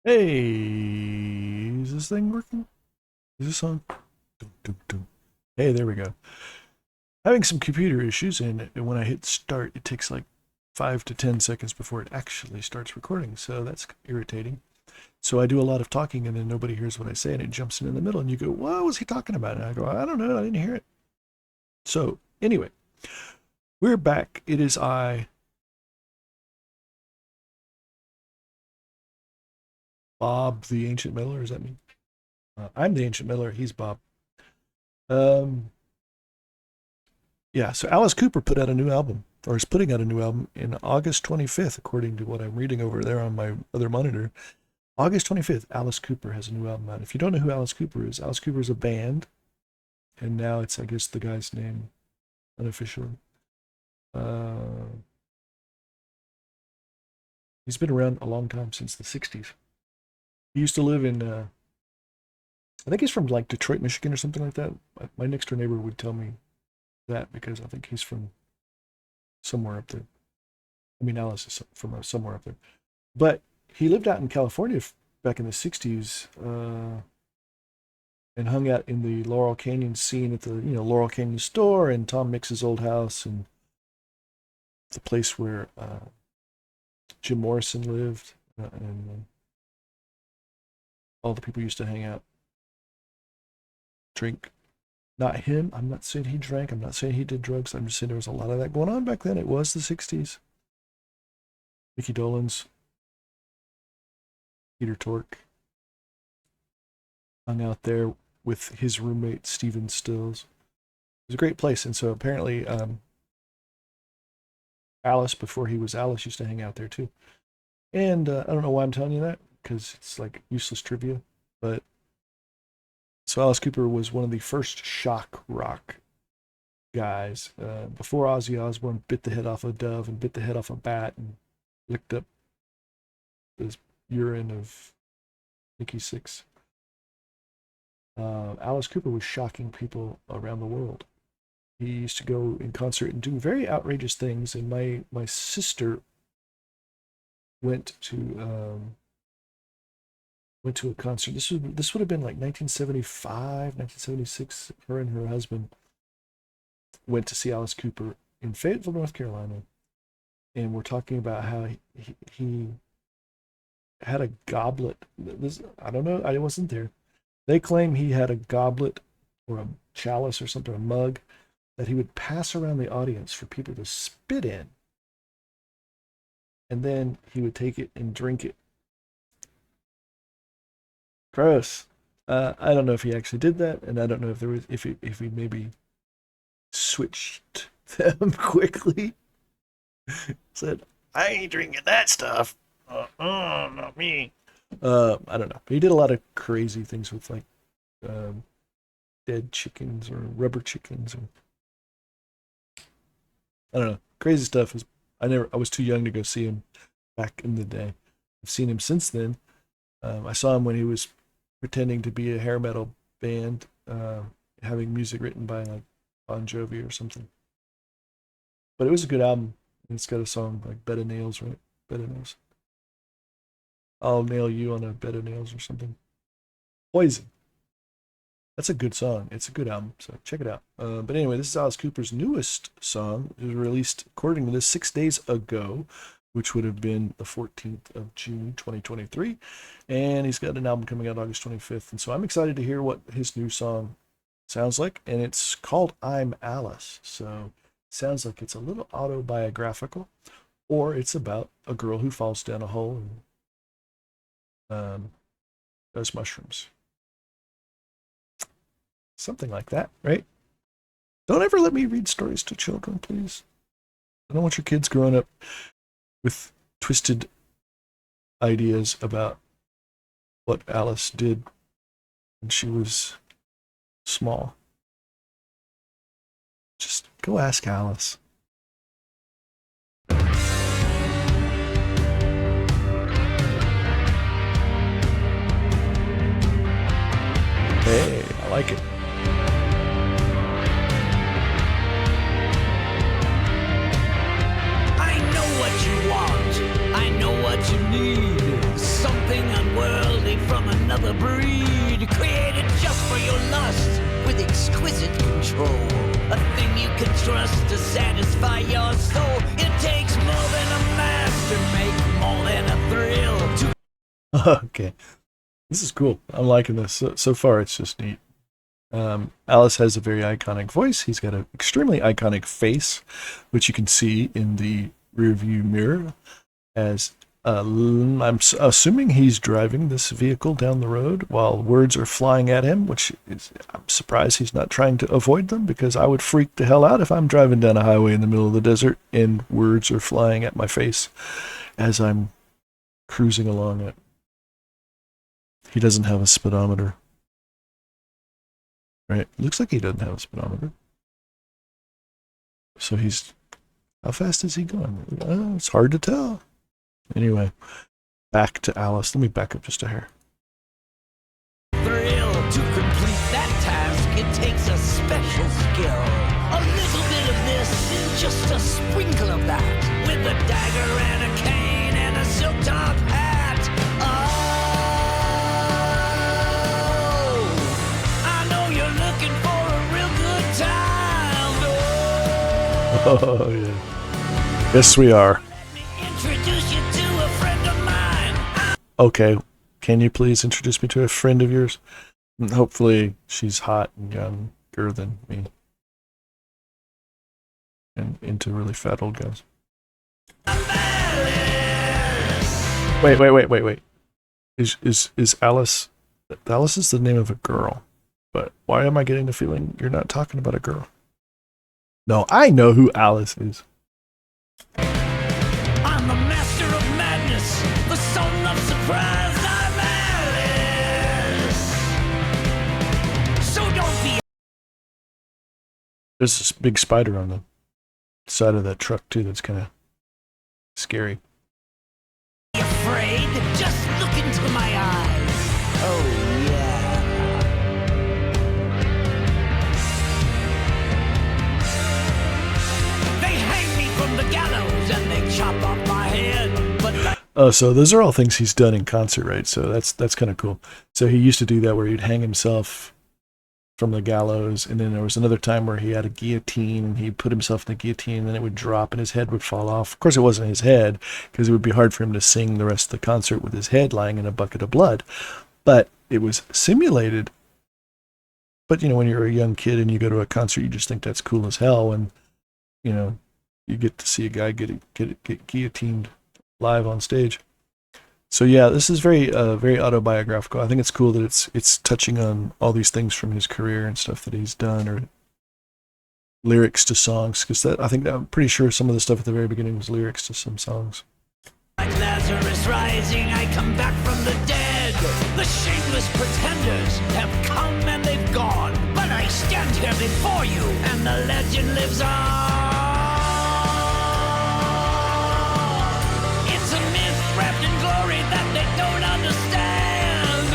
Hey, is this thing working? Is this on? Dum, dum, dum. Hey, there we go. Having some computer issues, and when I hit start, it takes like 5 to 10 seconds before it actually starts recording. So that's irritating. So I do a lot of talking, and then nobody hears what I say, and it jumps in the middle, and you go, "What was he talking about?" And I go, "I don't know. I didn't hear it." So anyway, we're back. It is I, Bob, the Ancient Miller. Is that me? I'm the Ancient Miller. He's Bob. Um, Yeah, so Alice Cooper put out a new album, or is putting out a new album in August 25th, according to what I'm reading over there on my other monitor. August 25th, Alice Cooper has a new album out. If you don't know who Alice Cooper is a band, and now it's, I guess, the guy's name unofficially. Uh, he's been around a long time, since the 60s. He used to live in, I think he's from like Detroit, Michigan or something like that. My next door neighbor would tell me that because I think he's from somewhere up there. I mean, Alice is from somewhere up there. But he lived out in California back in the 60s and hung out in the Laurel Canyon scene at the, Laurel Canyon store and Tom Mix's old house and the place where Jim Morrison lived and all the people used to hang out, drink. Not him. I'm not saying he drank. I'm not saying he did drugs. I'm just saying there was a lot of that going on back then. It was the 60s. Mickey Dolenz, Peter Tork hung out there with his roommate Stephen Stills. It was a great place, and so apparently Alice, before he was Alice, used to hang out there too. And I don't know why I'm telling you that because it's like useless trivia, but so Alice Cooper was one of the first shock rock guys. Before Ozzy Osbourne bit the head off a dove and bit the head off a bat and licked up the urine of Nikki Sixx. Alice Cooper was shocking people around the world. He used to go in concert and do very outrageous things. And my sister went to a concert. This would have been like 1975, 1976. Her and her husband went to see Alice Cooper in Fayetteville, North Carolina, and we're talking about how he had a goblet. This, I don't know. I wasn't there. They claim he had a goblet or a chalice or something, a mug that he would pass around the audience for people to spit in, and then he would take it and drink it. Gross. I don't know if he actually did that, and I don't know if there was if he maybe switched them quickly. Said, "I ain't drinking that stuff. Not me." I don't know. He did a lot of crazy things with like um, dead chickens or rubber chickens, or I don't know, crazy stuff. I was too young to go see him back in the day. I've seen him since then. I saw him when he was pretending to be a hair metal band, having music written by like Bon Jovi or something. But it was a good album. It's got a song like "Bed of Nails," right? "Bed of Nails." I'll nail you on a bed of nails or something. Poison. That's a good song. It's a good album, so check it out. But anyway, this is Alice Cooper's newest song. It was released, according to this, 6 days ago, which would have been the 14th of June, 2023. And he's got an album coming out August 25th. And so I'm excited to hear what his new song sounds like. And it's called "I'm Alice." So it sounds like it's a little autobiographical, or it's about a girl who falls down a hole and does mushrooms. Something like that, right? Don't ever let me read stories to children, please. I don't want your kids growing up with twisted ideas about what Alice did when she was small. Just go ask Alice. Hey, I like it. I know what you want. I know what you need. Something unworthy. another breed, created just for your lust, with exquisite control. A thing you can trust to satisfy your soul. It takes more than a master, make more than a thrill to Okay, this is cool. I'm liking this. So far, it's just neat. Alice has a very iconic voice. He's got an extremely iconic face, which you can see in the rearview mirror. As I'm assuming he's driving this vehicle down the road while words are flying at him, which is, I'm surprised he's not trying to avoid them, because I would freak the hell out if I'm driving down a highway in the middle of the desert and words are flying at my face as I'm cruising along it. He doesn't have a speedometer. Right? Looks like he doesn't have a speedometer. So how fast is he going? It's hard to tell. Anyway, back to Alice. Let me back up just a hair. thrill. To complete that task, it takes a special skill. A little bit of this, just a sprinkle of that, with a dagger and a cane and a silk top hat. Oh, I know you're looking for a real good time. Oh, yeah. Yes, we are. Let me introduce you to a friend of mine. Okay, can you please introduce me to a friend of yours? Hopefully she's hot and younger than me. And into really fat old guys. Wait. Is Alice... Alice is the name of a girl. But why am I getting the feeling you're not talking about a girl? No, I know who Alice is. I'm the master of madness, the son of surprise. I'm Alice. So don't be There's this big spider on the side of that truck too that's kind of scary. afraid. Just look into my eyes. Oh yeah. They hang me from the gallows and they chop off my head. But Oh, so those are all things he's done in concert, right? So that's kind of cool. So he used to do that where he'd hang himself from the gallows, and then there was another time where he had a guillotine and he'd put himself in the guillotine and then it would drop and his head would fall off. Of course, it wasn't his head, because it would be hard for him to sing the rest of the concert with his head lying in a bucket of blood. But it was simulated. But, when you're a young kid and you go to a concert, you just think that's cool as hell. And, you get to see a guy get guillotined live on stage. So yeah, this is very autobiographical. I think it's cool that it's touching on all these things from his career and stuff that he's done, or lyrics to songs, because I'm pretty sure some of the stuff at the very beginning was lyrics to some songs. like Lazarus rising, I come back from the dead. The shameless pretenders have come and they've gone, but I stand here before you, and the legend lives on. It's a myth wrapped in glory that they don't understand.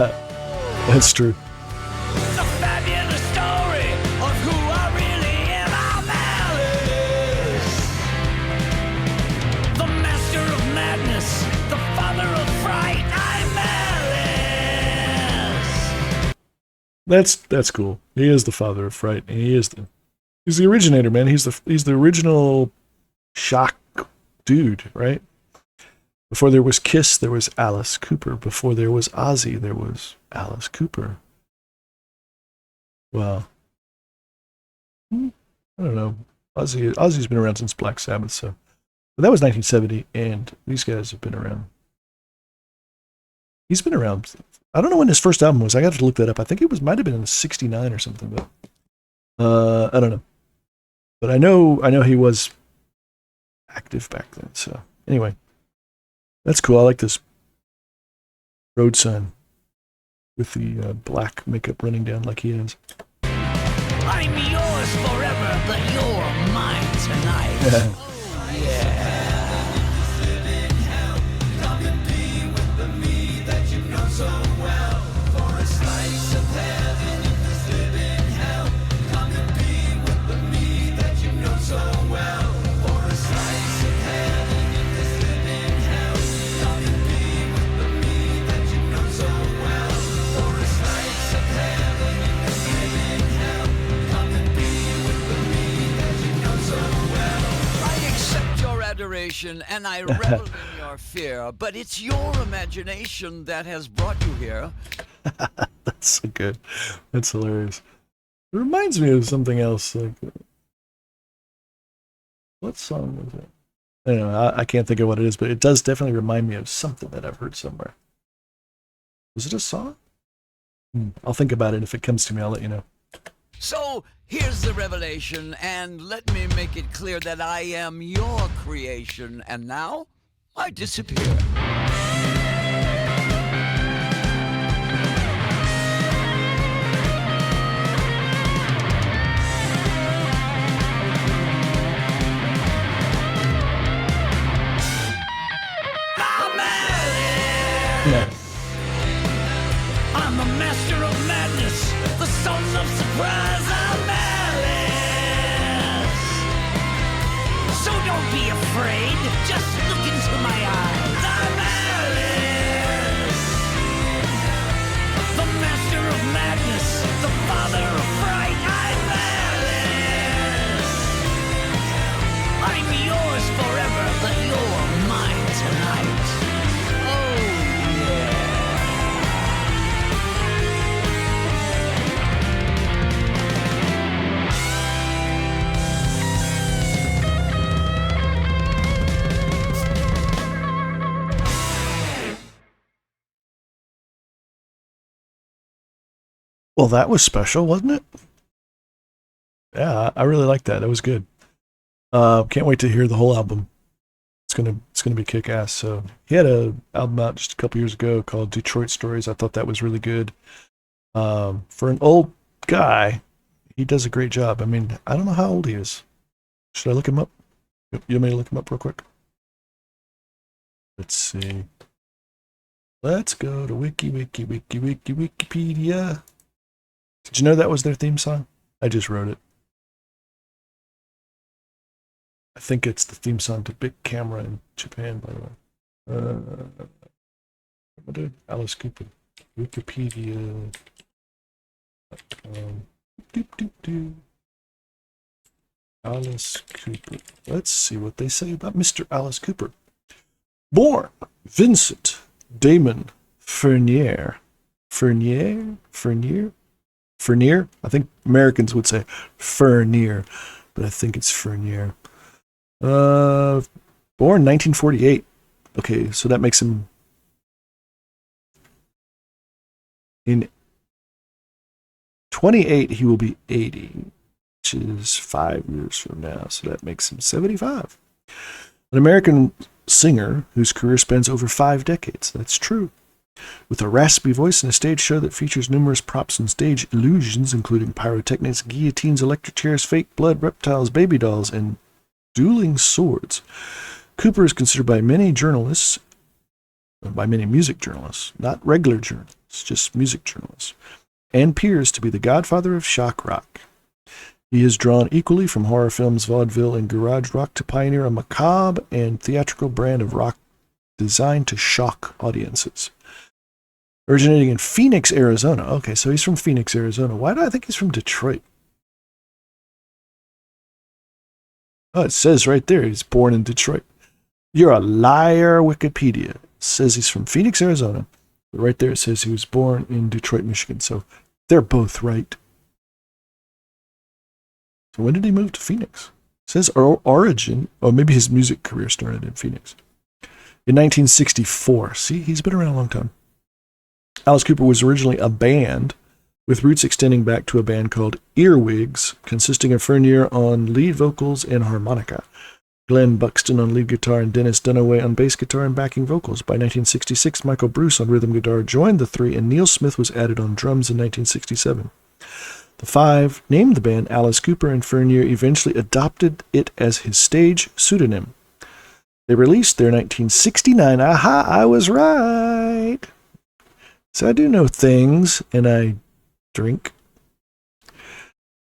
Oh. That's true. The fabulous story of who I really am. I'm Alice, the master of madness, the father of fright. I'm Alice. That's cool. He is the father of fright, and he's the originator, man. He's the original shock dude, right? Before there was Kiss, there was Alice Cooper. Before there was Ozzy, there was Alice Cooper. Wow. I don't know. Ozzy's been around since Black Sabbath, so. But that was 1970, and these guys have been around. He's been around. I don't know when his first album was. I got to look that up. I think it might have been in '69 or something, but I don't know. But I know he was active back then. So anyway, that's cool. I like this road sign with the black makeup running down like he is. I'm yours forever, but you're mine tonight. Yeah. revelation, and I revel in your fear, but it's your imagination that has brought you here. That's so good. That's hilarious. It reminds me of something else. Like, what song was it? I don't know. I can't think of what it is, but it does definitely remind me of something that I've heard somewhere. Was it a song? I'll think about it. If it comes to me, I'll let you know. So, here's the revelation, and let me make it clear that I am your creation, and now I disappear. No. I'm the master of madness, the son of surprise. I'm Alice. So don't be afraid, just look into my eyes. I'm Alice. The master of madness, the father of fright. I'm Alice. I'm yours forever, but you're mine tonight. Oh, yeah. Well, that was special, wasn't it? Yeah, I really like that. That was good. Can't wait to hear the whole album. It's gonna be kick ass. So he had a album out just a couple years ago called Detroit Stories. I thought that was really good. For an old guy, he does a great job. I mean, I don't know how old he is. Should I look him up? You want me to look him up real quick? Let's see. Let's go to Wikipedia. Did you know that was their theme song? I just wrote it. I think it's the theme song to Big Camera in Japan, by the way. Alice Cooper. Wikipedia. Alice Cooper. Let's see what they say about Mr. Alice Cooper. Born Vincent Damon Fernier. Fernier? I think Americans would say Fernier, but I think it's Fernier. Born 1948. Okay, so that makes him in 28 he will be 80, which is 5 years from now, so that makes him 75. An American singer whose career spans over 5 decades. That's true. With a raspy voice and a stage show that features numerous props and stage illusions, including pyrotechnics, guillotines, electric chairs, fake blood, reptiles, baby dolls, and dueling swords. Cooper is considered by many journalists, by many music journalists, not regular journalists, just music journalists, and peers to be the godfather of shock rock. He has drawn equally from horror films, vaudeville, and garage rock to pioneer a macabre and theatrical brand of rock designed to shock audiences. Originating in Phoenix, Arizona. Okay, so he's from Phoenix, Arizona. Why do I think he's from Detroit? Oh, it says right there he's born in Detroit. You're a liar, Wikipedia. It says he's from Phoenix, Arizona. But right there it says he was born in Detroit, Michigan. So they're both right. So when did he move to Phoenix? It says origin. Oh, maybe his music career started in Phoenix. In 1964. See, he's been around a long time. Alice Cooper was originally a band with roots extending back to a band called Earwigs, consisting of Fernier on lead vocals and harmonica, Glenn Buxton on lead guitar, and Dennis Dunaway on bass guitar and backing vocals. By 1966, Michael Bruce on rhythm guitar joined the three, and Neil Smith was added on drums in 1967. The five named the band Alice Cooper, and Fernier eventually adopted it as his stage pseudonym. They released their 1969, aha, I was right. So I do know things, and I drink.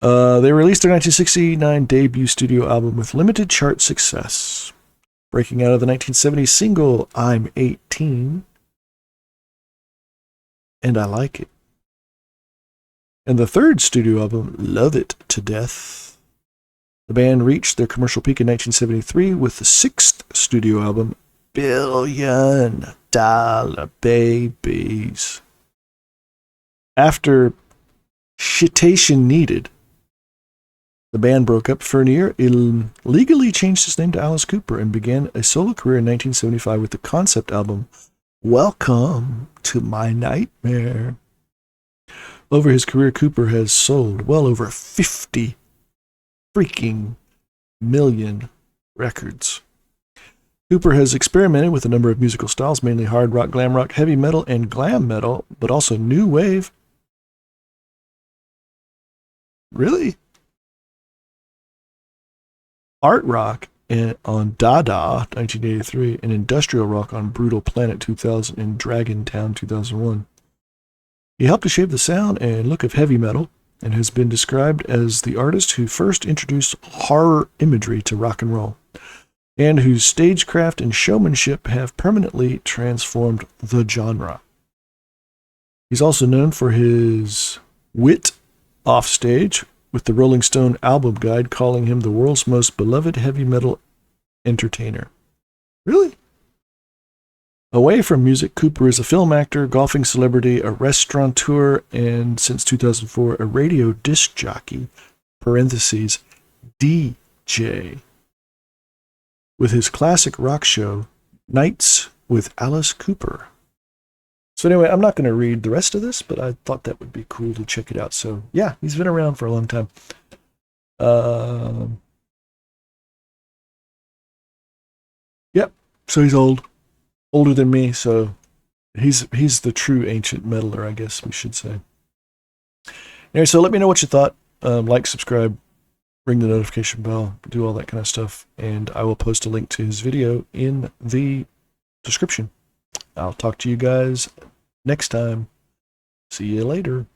They released their 1969 debut studio album with limited chart success, breaking out of the 1970 single I'm 18, and I Like It. And the third studio album, Love It to Death. The band reached their commercial peak in 1973 with the sixth studio album, $1 Billion Babies. After Shitation Needed, the band broke up for a year, illegally changed its name to Alice Cooper, and began a solo career in 1975 with the concept album, Welcome to My Nightmare. Over his career, Cooper has sold well over 50 freaking million records. Cooper has experimented with a number of musical styles, mainly hard rock, glam rock, heavy metal, and glam metal, but also new wave. Really? Art rock on Dada 1983, and industrial rock on Brutal Planet 2000 and Dragon Town 2001. He helped to shape the sound and look of heavy metal, and has been described as the artist who first introduced horror imagery to rock and roll, and whose stagecraft and showmanship have permanently transformed the genre. He's also known for his wit offstage, with the Rolling Stone album guide calling him the world's most beloved heavy metal entertainer. Really? Away from music, Cooper is a film actor, golfing celebrity, a restaurateur, and since 2004, a radio disc jockey, parentheses, DJ, with his classic rock show, Nights with Alice Cooper. So anyway, I'm not going to read the rest of this, but I thought that would be cool to check it out. So yeah, he's been around for a long time. Yep. So he's older than me. So he's the true ancient metaler, I guess we should say. Anyway, so let me know what you thought. Like, subscribe, ring the notification bell, do all that kind of stuff, and I will post a link to his video in the description. I'll talk to you guys next time. See you later.